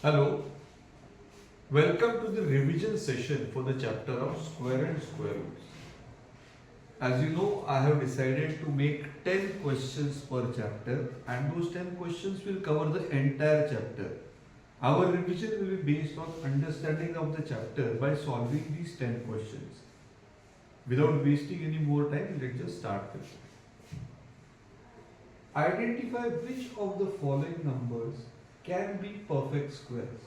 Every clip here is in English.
Hello, welcome to the revision session for the chapter of square and square roots. As you know, I have decided to make 10 questions per chapter and those 10 questions will cover the entire chapter. Our revision will be based on understanding of the chapter by solving these 10 questions. Without wasting any more time, let's just start with it. Identify which of the following numbers can be perfect squares.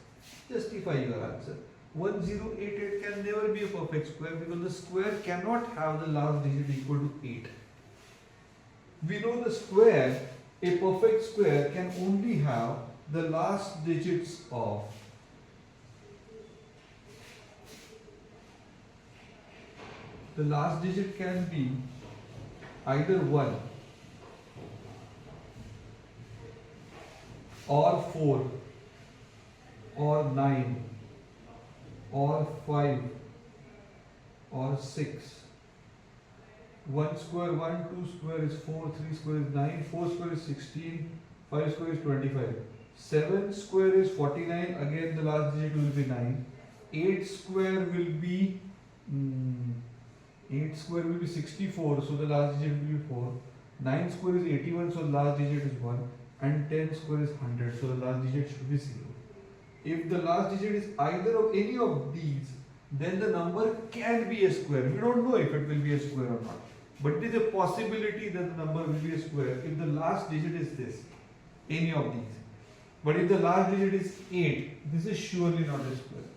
Justify your answer. 1088 can never be a perfect square because the square cannot have the last digit equal to 8. We know the square, a perfect square can only have the last digits of the last digit can be either 1 or 4 or 9 or 5 or 6. 1 square 1, 2 square is 4, 3 square is 9, 4 square is 16, 5 square is 25. 7 square is 49, again the last digit will be 9. 8 square will be 64, so the last digit will be 4. 9 square is 81, so the last digit is 1. And 10 square is 100, so the last digit should be 0. If the last digit is either of any of these, then the number can be a square. We don't know if it will be a square or not, but it is a possibility that the number will be a square if the last digit is this, any of these. But if the last digit is 8, this is surely not a square.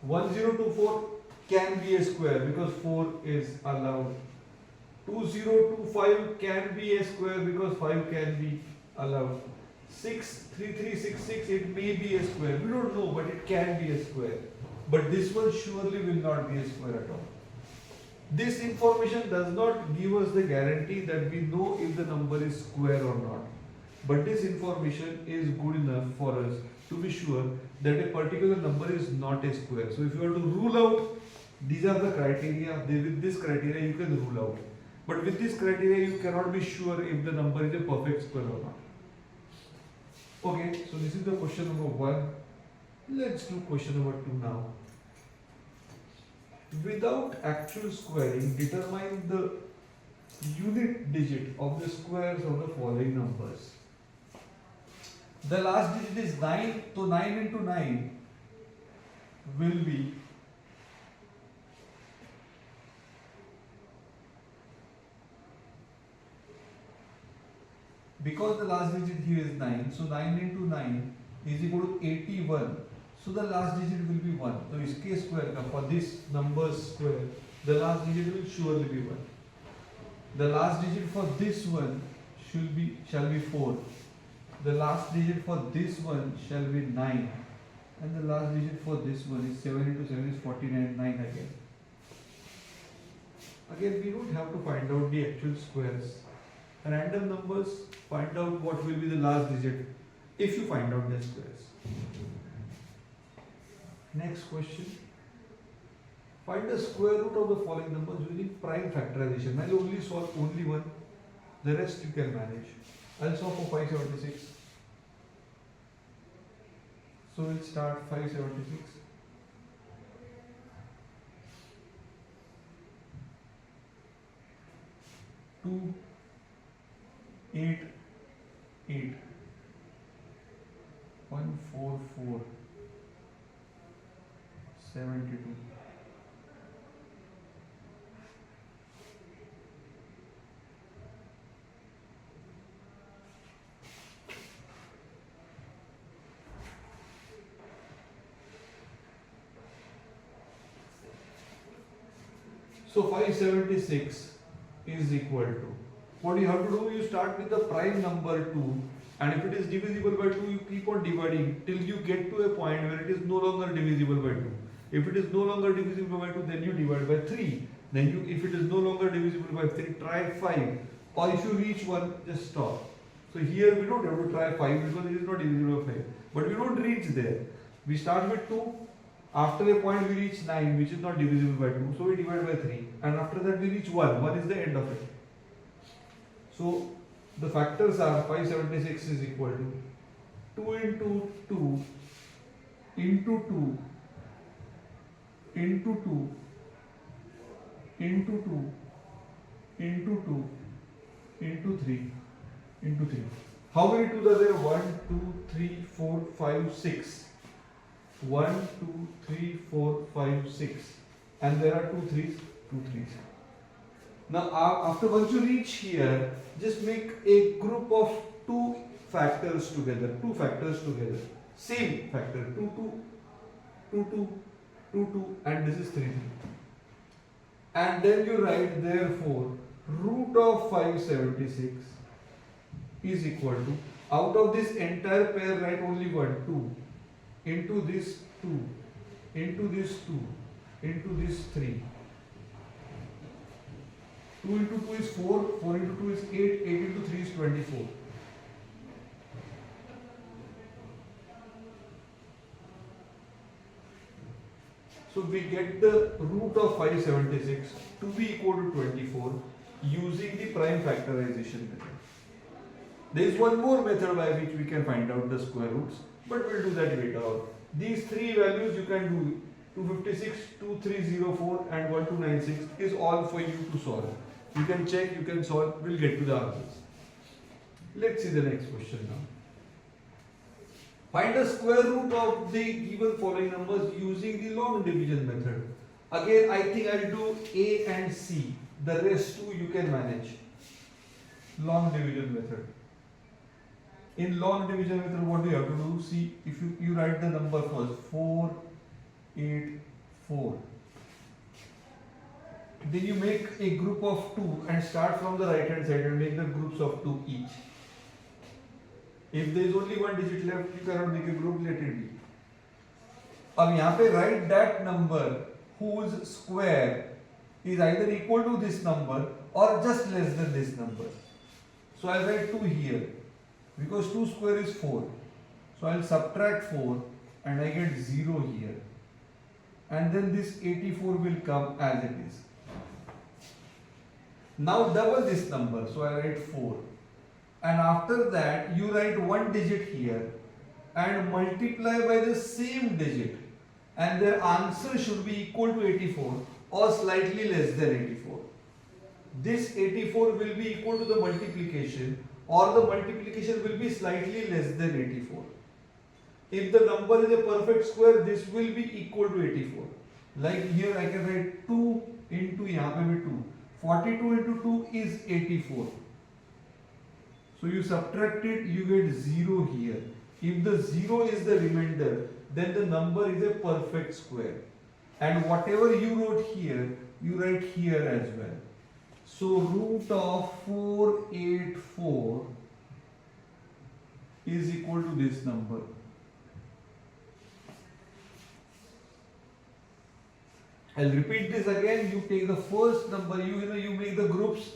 1024 can be a square because 4 is allowed. 2025 can be a square because 5 can be allowed. 63366, it may be a square. We don't know, but it can be a square. But this one surely will not be a square at all. This information does not give us the guarantee that we know if the number is square or not. But this information is good enough for us to be sure that a particular number is not a square. So if you want to rule out, these are the criteria. With this criteria you can rule out. But with this criteria you cannot be sure if the number is a perfect square or not. Okay, so this is the question number 1. Let's do question number 2 now. Without actual squaring, determine the unit digit of the squares of the following numbers. The last digit is 9, so 9 into 9 will be because the last digit here is 9, so 9 into 9 is equal to 81. So the last digit will be 1. So इसके square का for this number square, the last digit will surely be 1. The last digit for this one shall be 4. The last digit for this one shall be 9. And the last digit for this one is 7 into 7 is 49, 9 again. Again, we don't have to find out the actual squares. Random numbers, find out what will be the last digit if you find out the squares. Next question. Find the square root of the following numbers using prime factorization. I'll only solve only one. The rest you can manage. I'll solve for 576. So we'll start 576. 2, 8, 8, 144, 72. So 576 is equal to, what you have to do, you start with the prime number 2, and if it is divisible by 2, you keep on dividing till you get to a point where it is no longer divisible by 2. If it is no longer divisible by 2, then you divide by 3. Then you, if it is no longer divisible by 3, try 5. Or if you reach 1, just stop. So here we don't have to try 5 because it is not divisible by 5. But we don't reach there. We start with 2. After a point we reach 9, which is not divisible by 2. So we divide by 3. And after that we reach 1. 1 is the end of it. So the factors are 576 is equal to 2 into 2 into 2 into 2 into 2 into 2 into 3 into 3. How many 2s are there? 1, 2, 3, 4, 5, 6. 1, 2, 3, 4, 5, 6. And there are 2 3s, 2 3s. Now, after once you reach here, just make a group of 2 factors together. 2 factors together. Same factor. 2, 2, 2, 2, 2, 2, and this is 3, 3. And then you write, therefore, root of 576 is equal to, out of this entire pair, write only 1, 2, into this 2, into this 2, into this 3. 2 into 2 is 4, 4 into 2 is 8, 8 into 3 is 24. So we get the root of 576 to be equal to 24 using the prime factorization method. There is one more method by which we can find out the square roots, but we'll do that later on. These 3 values you can do, 256, 2304 and 1296 is all for you to solve. You can check, you can solve, we'll get to the answers. Let's see the next question now. Find the square root of the given following numbers using the long division method. Again, I think I'll do A and C. The rest too you can manage. Long division method. In long division method, what do you have to do? See, if you write the number first, 4, 8, 4. Then you make a group of 2 and start from the right hand side and make the groups of 2 each. If there is only one digit left, you cannot make a group, let it be. अब यहाँ पे write that number whose square is either equal to this number or just less than this number. So I'll write 2 here because 2 square is 4. So I'll subtract 4 and I get 0 here. And then this 84 will come as it is. Now double this number, so I write 4. And after that, you write 1 digit here and multiply by the same digit. And their answer should be equal to 84 or slightly less than 84. This 84 will be equal to the multiplication or the multiplication will be slightly less than 84. If the number is a perfect square, this will be equal to 84. Like here I can write 2 into यहाँ पे भी 2. 42 into 2 is 84. So you subtract it, you get 0 here. If the 0 is the remainder, then the number is a perfect square. And whatever you wrote here, you write here as well. So root of 484 is equal to this number. I'll repeat this again. You take the first number, you make the groups.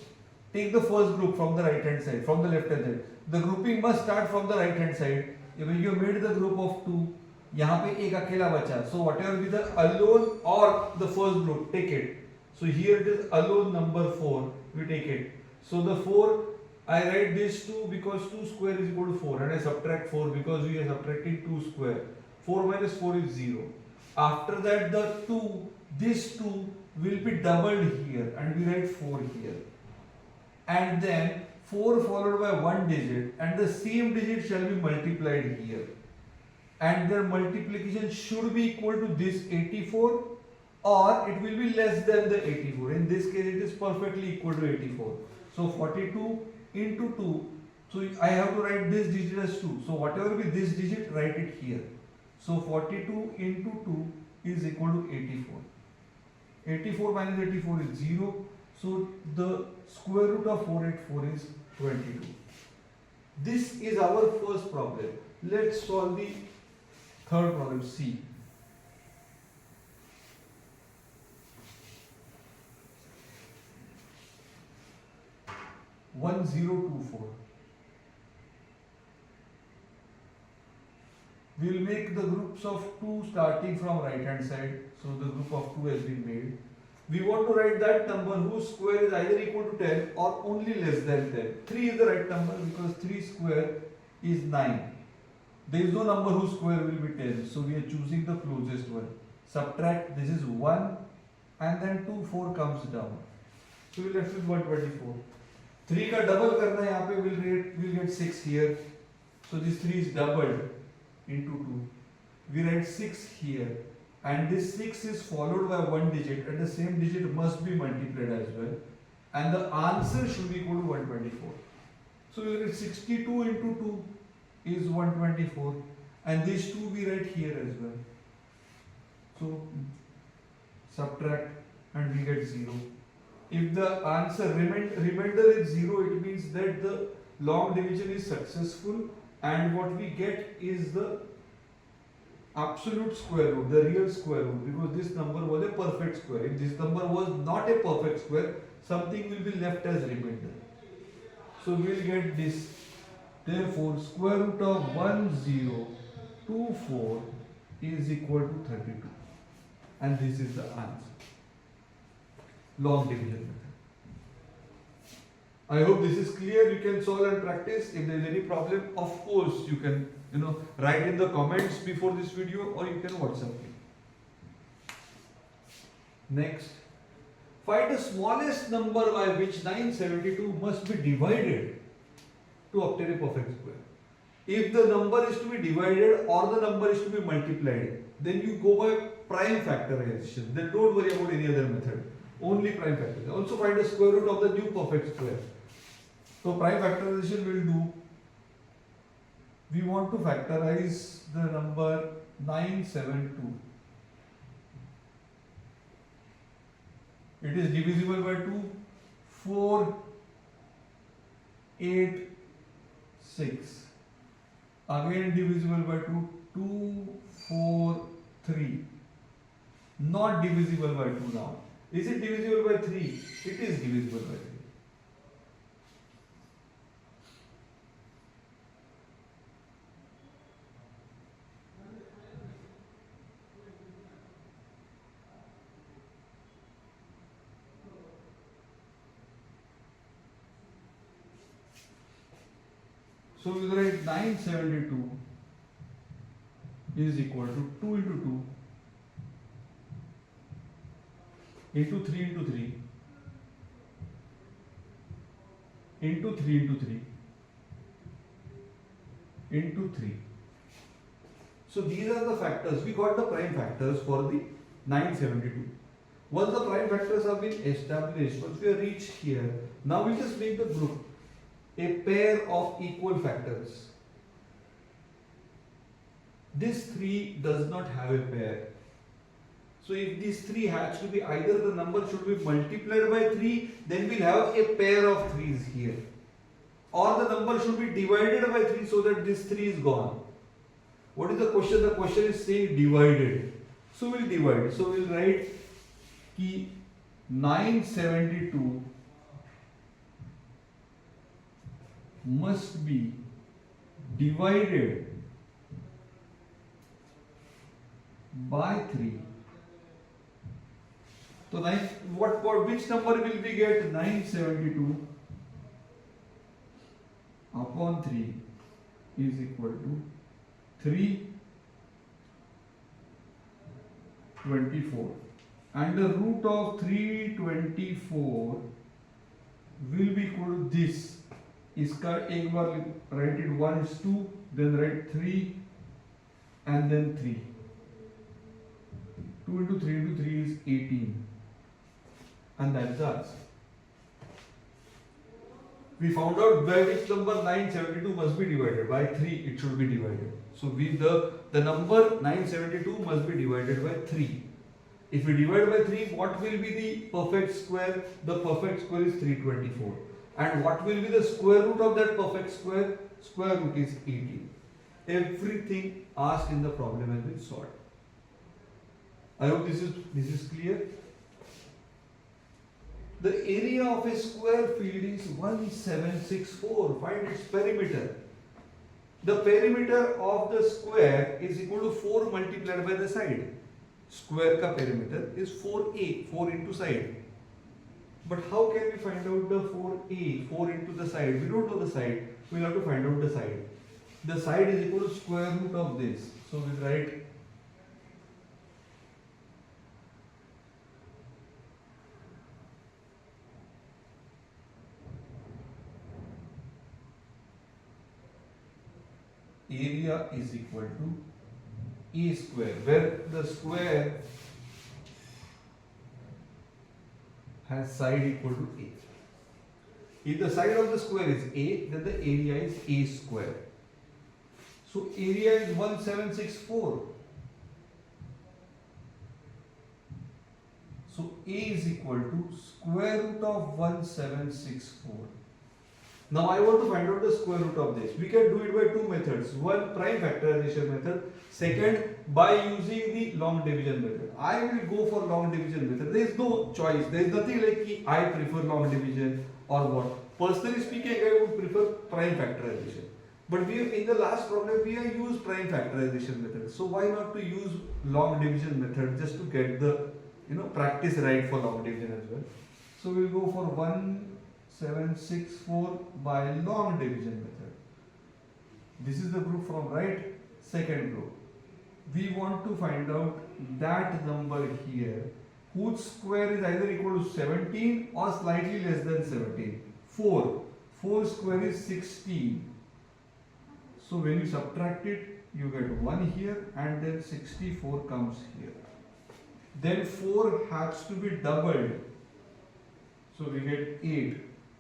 Take the first group from the right hand side, from the left hand side. The grouping must start from the right hand side. When you made the group of 2, यहाँ पे एक अकेला बचा. So whatever be the alone or the first group, take it. So here it is alone number 4. We take it. So the 4, I write this 2 because 2 square is equal to 4, and I subtract 4 because we are subtracting 2 square. 4 minus 4 is 0. After that, the 2, this 2 will be doubled here, and we write 4 here. And then 4 followed by 1 digit, and the same digit shall be multiplied here. And their multiplication should be equal to this 84, or it will be less than the 84. In this case, it is perfectly equal to 84. So 42 into 2. So I have to write this digit as 2. So whatever be this digit, write it here. So 42 into 2 is equal to 84. 84 minus 84 is 0. So the square root of 484 is 22. This is our first problem. Let's solve the third problem, C. One zero two four. We will make the groups of 2 starting from right hand side. So the group of 2 has been made. We want to write that number whose square is either equal to 10 or only less than 10. 3 is the right number because 3 square is 9. There is no number whose square will be 10. So we are choosing the closest one. Subtract, this is 1 and then 2, 4 comes down. So we left with 124. 3 का double करना है यहाँ पे we'll get 6 here. So this 3 is doubled into 2. We write 6 here and this 6 is followed by one digit and the same digit must be multiplied as well. And the answer should be equal to 124. So we write 62 into 2 is 124 and these 2 we write here as well. So subtract and we get 0. If the answer remainder is 0, it means that the long division is successful and what we get is the absolute square root, the real square root, because this number was a perfect square. If this number was not a perfect square, something will be left as remainder. So we will get this. Therefore, square root of 1024 is equal to 32. And this is the answer. Long division method. I hope this is clear. You can solve and practice. If there is any problem, of course you can write in the comments before this video or you can WhatsApp me. Next, find the smallest number by which 972 must be divided to obtain a perfect square. If the number is to be divided or the number is to be multiplied, then you go by prime factorization. Then don't worry about any other method. Only prime factorization. Also find the square root of the new perfect square. So prime factorization will do. We want to factorize the number 972. It is divisible by 2, 4, 8, 6. Again divisible by 2, 2, 4, 3. Not divisible by 2 now. Is it divisible by 3? It is divisible by 3. So we write 972 is equal to 2 into 2 into 3 into 3 into 3 into 3 into 3. So these are the factors. We got the prime factors for the 972. Once the prime factors have been established, once we have reached here, now we just make the group a pair of equal factors. This 3 does not have a pair. So if this 3 has to be, either the number should be multiplied by 3, then we'll have a pair of 3's here. Or the number should be divided by 3 so that this 3 is gone. What is the question? The question is saying divided. So we'll divide. So we'll write ki 972 must be divided by 3. So which number will we get? 972 upon 3 is equal to 324, and the root of 324 will be equal to this. इसका एक बार write it 1 is 2, then write 3 and then 3. 2 into 3 into 3 is 18, and that's the answer. We found out by which number 972 must be divided. By 3 it should be divided. So the number 972 must be divided by 3. If we divide by 3, what will be the perfect square? The perfect square is 324. And what will be the square root of that perfect square? Square root is 18. Everything asked in the problem has been solved. I hope this is clear. The area of a square field is 1764. Find its perimeter. The perimeter of the square is equal to 4 multiplied by the side. Square ka perimeter is 4a, 4 into side. But how can we find out the 4a, 4 into the side? We don't know the side. We'll have to find out the side. the side is equal to square root of this. So we write area is equal to A square, where the square has side equal to A. If the side of the square is A, then the area is A square. So area is 1764. So A is equal to square root of 1764. Now I want to find out the square root of this. We can do it by two methods. One, prime factorization method. Second, by using the long division method. I will go for long division method. There is no choice. There is nothing like I prefer long division or what. Personally speaking, I would prefer prime factorization. But in the last problem we have used prime factorization method. So why not to use long division method just to get the practice right for long division as well. So we will go for 1764 by long division method. This is the group from right. Second group. We want to find out that number here whose square is either equal to 17 or slightly less than 17. 4. 4 square is 16. So when you subtract it, you get 1 here and then 64 comes here. Then 4 has to be doubled. So we get 8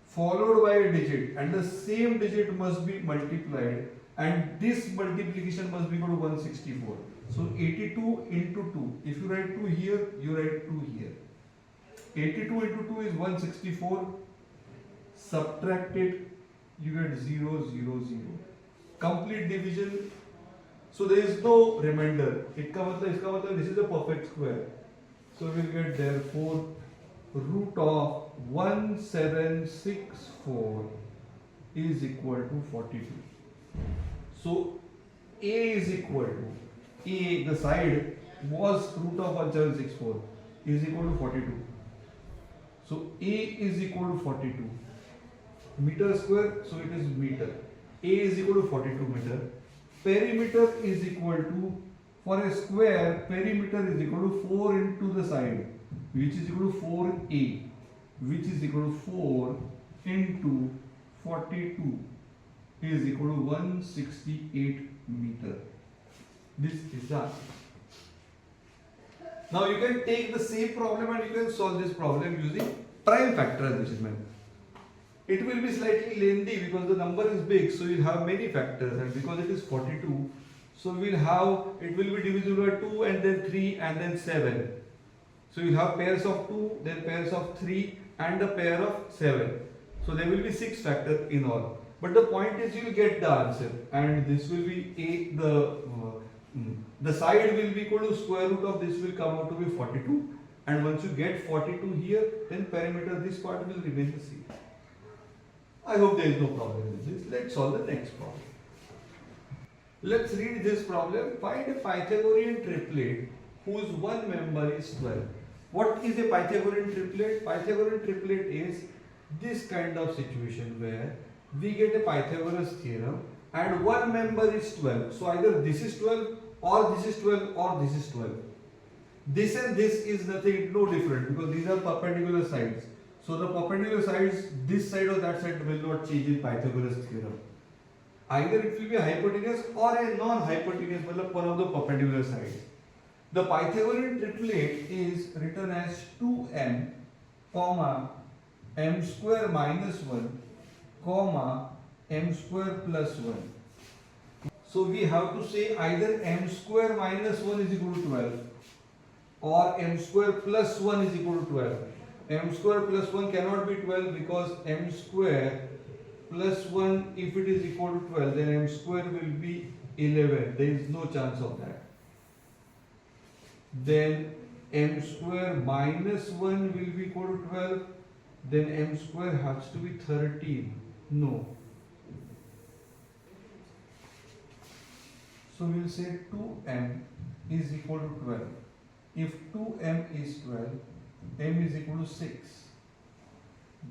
followed by a digit, and the same digit must be multiplied, and this multiplication must be equal to 164. So 82 into 2. If you write 2 here, you write 2 here. 82 into 2 is 164. Subtract it, you get 0, 0, 0. Complete division. So there is no remainder. This is a perfect square. So we will get therefore root of 1764 is equal to 42. So A is equal to A, the side was root of 1764 is equal to 42. So A is equal to 42 meter square, so it is meter. A is equal to 42 meter. Perimeter is equal to, for a square, perimeter is equal to 4 into the side, which is equal to 4A, which is equal to 4 into 42 is equal to 168 meter. This is the answer. Now you can take the same problem and you can solve this problem using prime factorization method. It will be slightly lengthy because the number is big, so you'll have many factors, and because it is 42, so it will be divisible by 2 and then 3 and then 7. So you'll have pairs of 2, then pairs of 3 and a pair of 7. So there will be 6 factors in all. But the point is you will get the answer, and this will be the side will be equal to square root of this will come out to be 42, and once you get 42 here, then perimeter this part will remain the same. I hope there is no problem with this. Let's solve the next problem. Let's read this problem. Find a Pythagorean triplet whose one member is 12. What is a Pythagorean triplet? Pythagorean triplet is this kind of situation where we get a Pythagoras theorem and one member is 12. So either this is 12 or this is 12 or this is 12. This and this is nothing, no different, because these are perpendicular sides. So the perpendicular sides, this side or that side will not change in Pythagoras theorem. Either it will be a hypotenuse or a non-hypotenuse, one of the perpendicular sides. The Pythagorean triplet is written as 2m, comma, m square minus 1, comma, m square plus 1. So we have to say either m square minus 1 is equal to 12 or m square plus 1 is equal to 12. M square plus 1 cannot be 12 because m square plus 1, if it is equal to 12, then m square will be 11. There is no chance of that. Then m square minus 1 will be equal to 12. Then m square has to be 13. No. So we will say 2m is equal to 12. If 2m is 12, m is equal to 6.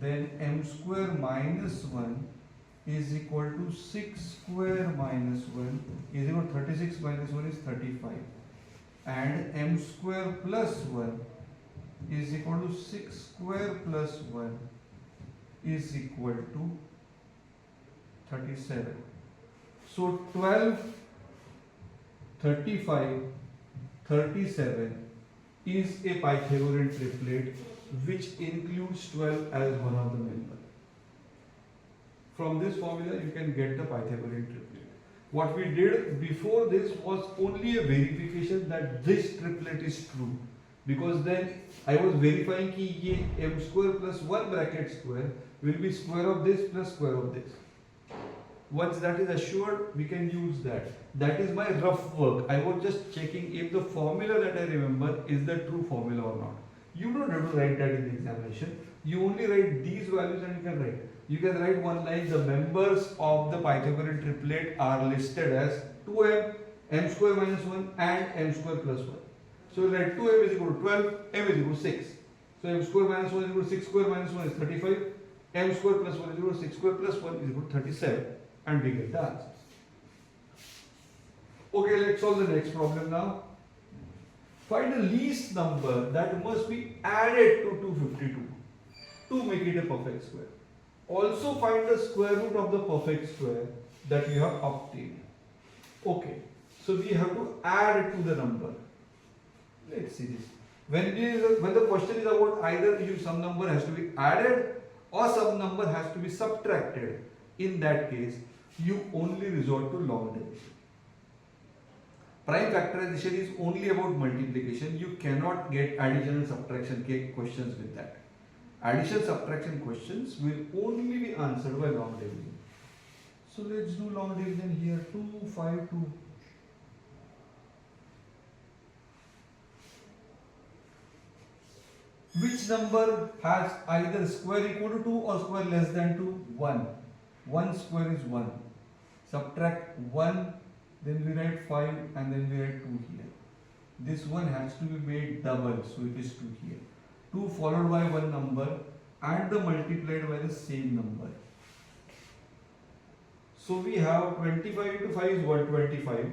Then m square minus 1 is equal to 6 square minus 1 is equal to 36 minus 1 is 35, and m square plus 1 is equal to 6 square plus 1 is equal to 37. So 12, 35, 37 is a Pythagorean triplet which includes 12 as one of the members. From this formula you can get the Pythagorean triplet. What we did before this was only a verification that this triplet is true, because then I was verifying कि ये m square plus 1 bracket square will be square of this plus square of this. Once that is assured, we can use that. That is my rough work. I was just checking if the formula that I remember is the true formula or not. You don't have to write that in the examination. You only write these values and you can write. You can write one line, the members of the Pythagorean triplet are listed as 2m, m square minus 1 and m square plus 1. So you write 2m is equal to 12, m is equal to 6. So m square minus 1 is equal to 6 square minus 1 is 35, m square plus 1 is equal to 6 square plus 1 is equal to 37, and we get the answers. Okay, let's solve the next problem now. Find the least number that must be added to 252 to make it a perfect square. Also find the square root of the perfect square that you have obtained. Okay, so we have to add it to the number. Let's see this. When the question is about either some number has to be added or some number has to be subtracted, in that case you only resort to long division. Prime factorization is only about multiplication. You cannot get addition and subtraction questions with that. Addition subtraction questions will only be answered by long division. So let's do long division here. 2, 5, 2. Which number has either square equal to 2 or square less than 2? 1. 1 square is 1. Subtract 1, then we write 5 and then we write 2 here. This one has to be made double, so it is 2 here. 2 followed by one number and the multiplied by the same number. So we have 25 into 5 is 125.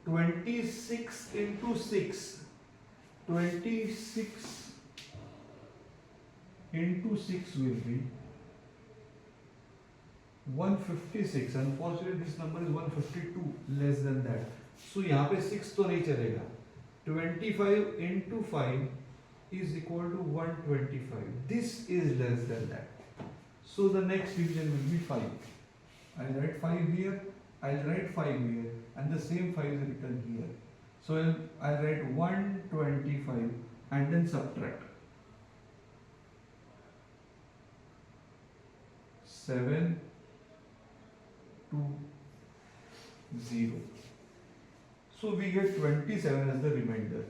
26 into 6. 26 into 6 will be 156. Unfortunately this number is 152, less than that. So यहाँ पे 6 तो नहीं चलेगा. 25 into 5 is equal to 125. This is less than that. So the next division will be 5. I'll write 5 here, I'll write 5 here, and the same 5 is written here. So I'll write 125 and then subtract. 7, 2, 0. So we get 27 as the remainder.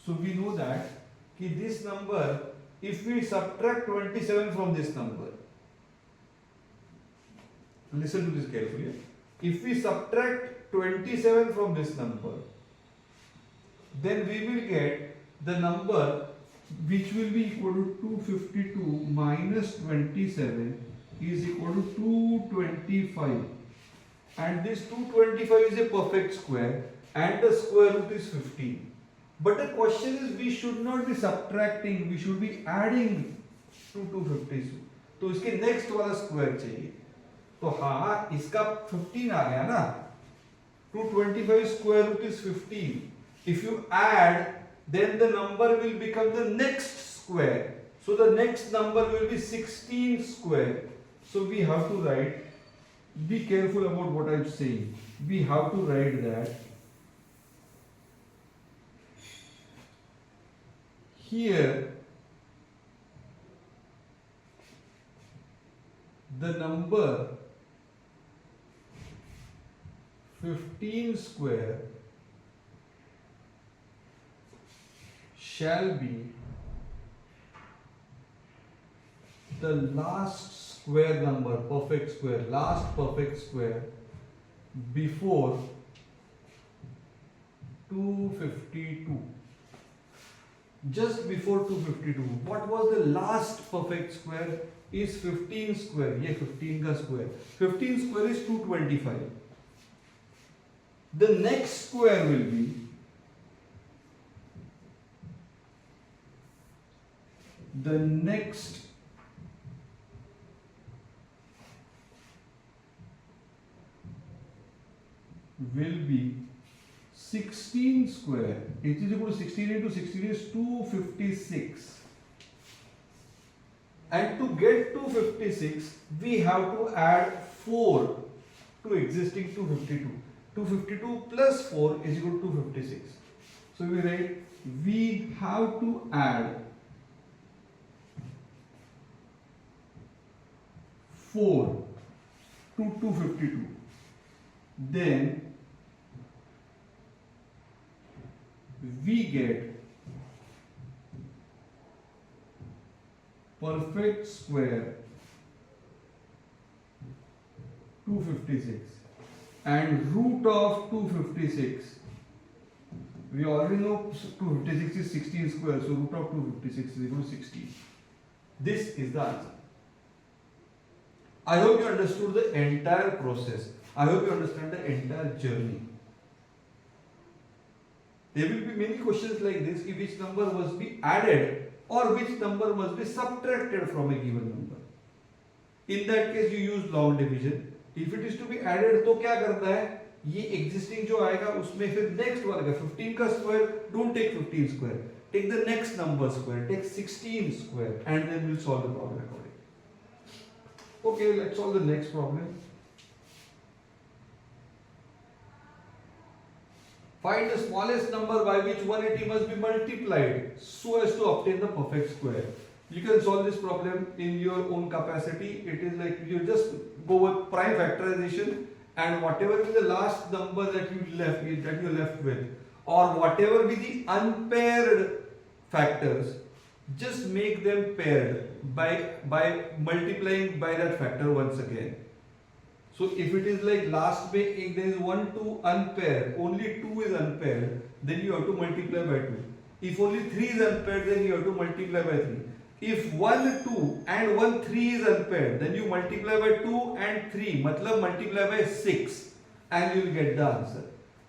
So we know that this number, if we subtract 27 from this number, listen to this carefully. If we subtract 27 from this number, then we will get the number which will be equal to 252 minus 27 is equal to 225. And this 225 is a perfect square and the square root is 15. But the question is, we should not be subtracting, we should be adding to 250. तो इसके next वाला square चाहिए. तो हाँ, इसका 15 आ गया ना. 225 square root is 15. If you add, then the number will become the next square. So the next number will be 16 square. So we have to write, be careful about what I am saying. We have to write that here the number 15 square shall be the last square number, perfect square, last perfect square before 252. Just before 252. What was the last perfect square? is 15 square. ये 15 का square. 15 square is 225. The next square will be the next will be 16 square. It is equal to 16 into 16 is 256. And to get 256, we have to add 4 to existing 252. 252 plus 4 is equal to 256. So we write, we have to add 4 to 252. Then we get perfect square 256, and root of 256, we already know 256 is 16 square, so root of 256 is equal to 16. This is the answer. I hope you understood the entire process. I hope you understand the entire journey. There will be many questions like this, if which number must be added or which number must be subtracted from a given number. In that case, you use long division. If it is to be added, तो क्या करता है? ये existing जो आएगा उसमें फिर next वाला 15 का square, don't take 15 square. Take the next number square, take 16 square, and then we'll solve the problem accordingly. Okay, let's solve the next problem. Find the smallest number by which 180 must be multiplied so as to obtain the perfect square. You can solve this problem in your own capacity. It is like you just go with prime factorization, and whatever be the last number that you left with, or whatever be the unpaired factors, just make them paired by multiplying by that factor once again. So if it is like last way, there is 1, 2 unpaired, only 2 is unpaired, then you have to multiply by 2. If only 3 is unpaired, then you have to multiply by 3. If 1, 2 and 1, 3 is unpaired, then you multiply by 2 and 3, matlab multiply by 6, and you will get the answer.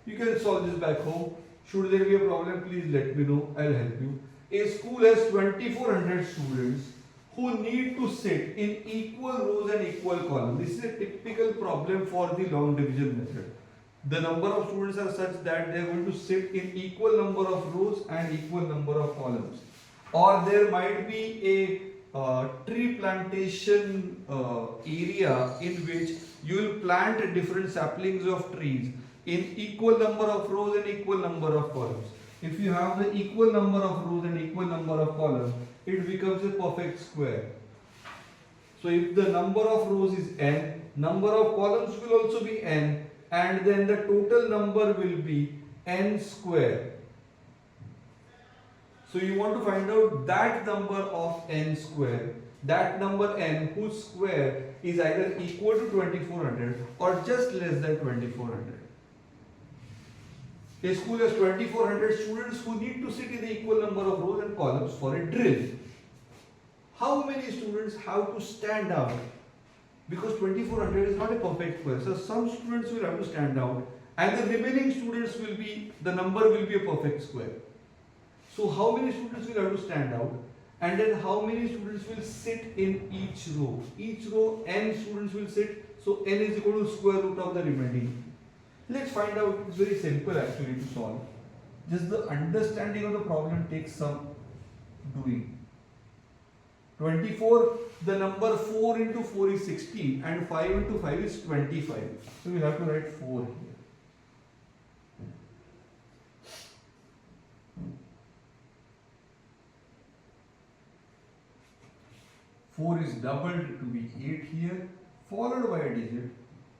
You can solve this back home. Should there be a problem, please let me know, I will help you. A school has 2400 students who need to sit in equal rows and equal columns. This is a typical problem for the long division method. The number of students are such that they are going to sit in equal number of rows and equal number of columns. Or there might be a tree plantation area in which you will plant different saplings of trees in equal number of rows and equal number of columns. If you have the equal number of rows and equal number of columns, it becomes a perfect square. So if the number of rows is n, number of columns will also be n, and then the total number will be n square. So you want to find out that number of n square, that number n whose square is either equal to 2400 or just less than 2400. A school has 2400 students who need to sit in the equal number of rows and columns for a drill. How many students have to stand out? Because 2400 is not a perfect square. So some students will have to stand out, and the remaining students will be, the number will be a perfect square. So how many students will have to stand out? And then how many students will sit in each row? Each row, n students will sit. So n is equal to square root of the remaining. Let's find out. It's very simple actually to solve. Just the understanding of the problem takes some doing. 24, the number 4 into 4 is 16 and 5 into 5 is 25. So we have to write 4 here. Four is doubled to be 8 here, followed by a digit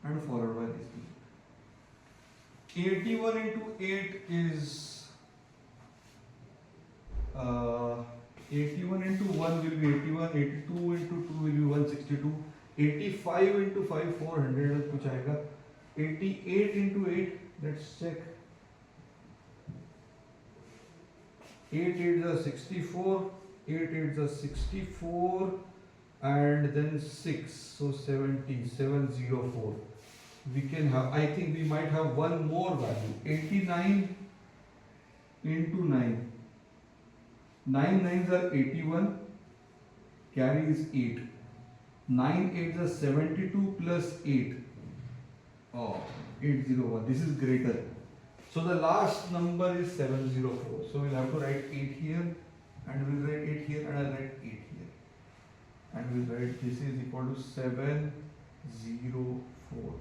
and followed by this digit. 81 into 8 is 81 into 1 will be 81, 82 into 2 will be 162, 85 into 5 400 कुछ आएगा, 88 into 8 let's check, 8 8 is 64, 8 8 is 64, and then 6, so 70, 704. We can have, I think we might have one more value, 89 into 9. 9 nines are 81, carry is 8. 9 eights are 72 plus 8. Oh, 801. This is greater. So the last number is 704. So we'll have to write 8 here, and we'll write 8 here, and I'll write 8 here. And we'll write this is equal to 704.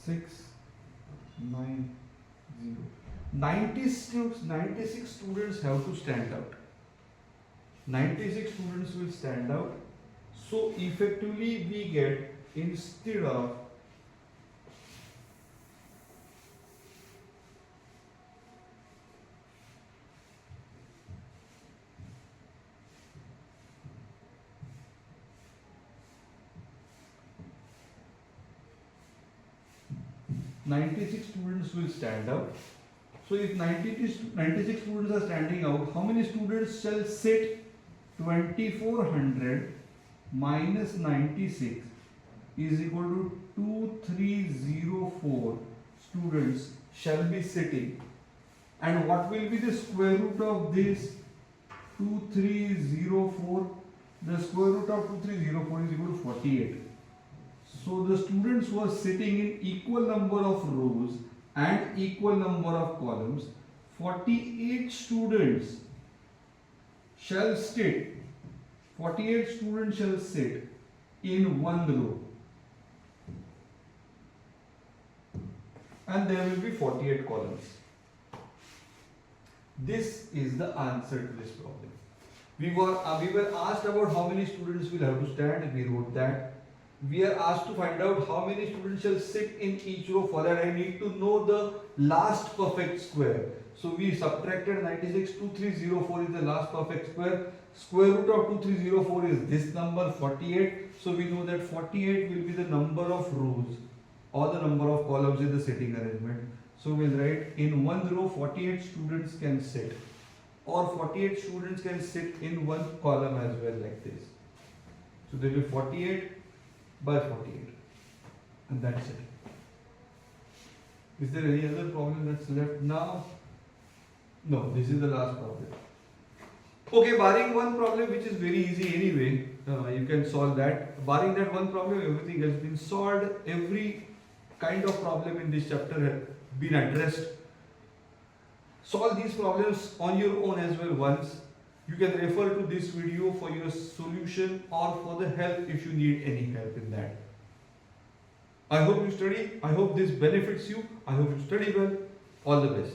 690. 96 students have to stand out. 96 students will stand out. So effectively we get, instead of 96 students will stand out. So if 96 students are standing out, how many students shall sit? 2400 minus 96 is equal to 2304 students shall be sitting. And what will be the square root of this 2304? The square root of 2304 is equal to 48. So the students who are sitting in equal number of rows and equal number of columns, 48 students shall sit. 48 students shall sit in one row. And there will be 48 columns. This is the answer to this problem. We were asked about how many students will have to stand. We wrote that. We are asked to find out how many students shall sit in each row. For that I need to know the last perfect square. So we subtracted 96, 2304 is the last perfect square. Square root of 2304 is this number 48. So we know that 48 will be the number of rows or the number of columns in the sitting arrangement. So we'll write in one row 48 students can sit, or 48 students can sit in one column as well, like this. So there will be 48 by 48, and that's it. Is there any other problem that's left now? No, this is the last problem. Okay, barring one problem which is very easy anyway, you can solve that. Barring that one problem, everything has been solved. Every kind of problem in this chapter has been addressed. Solve these problems on your own as well once. You can refer to this video for your solution or for the help if you need any help in that. I hope you study. I hope this benefits you. I hope you study well. All the best.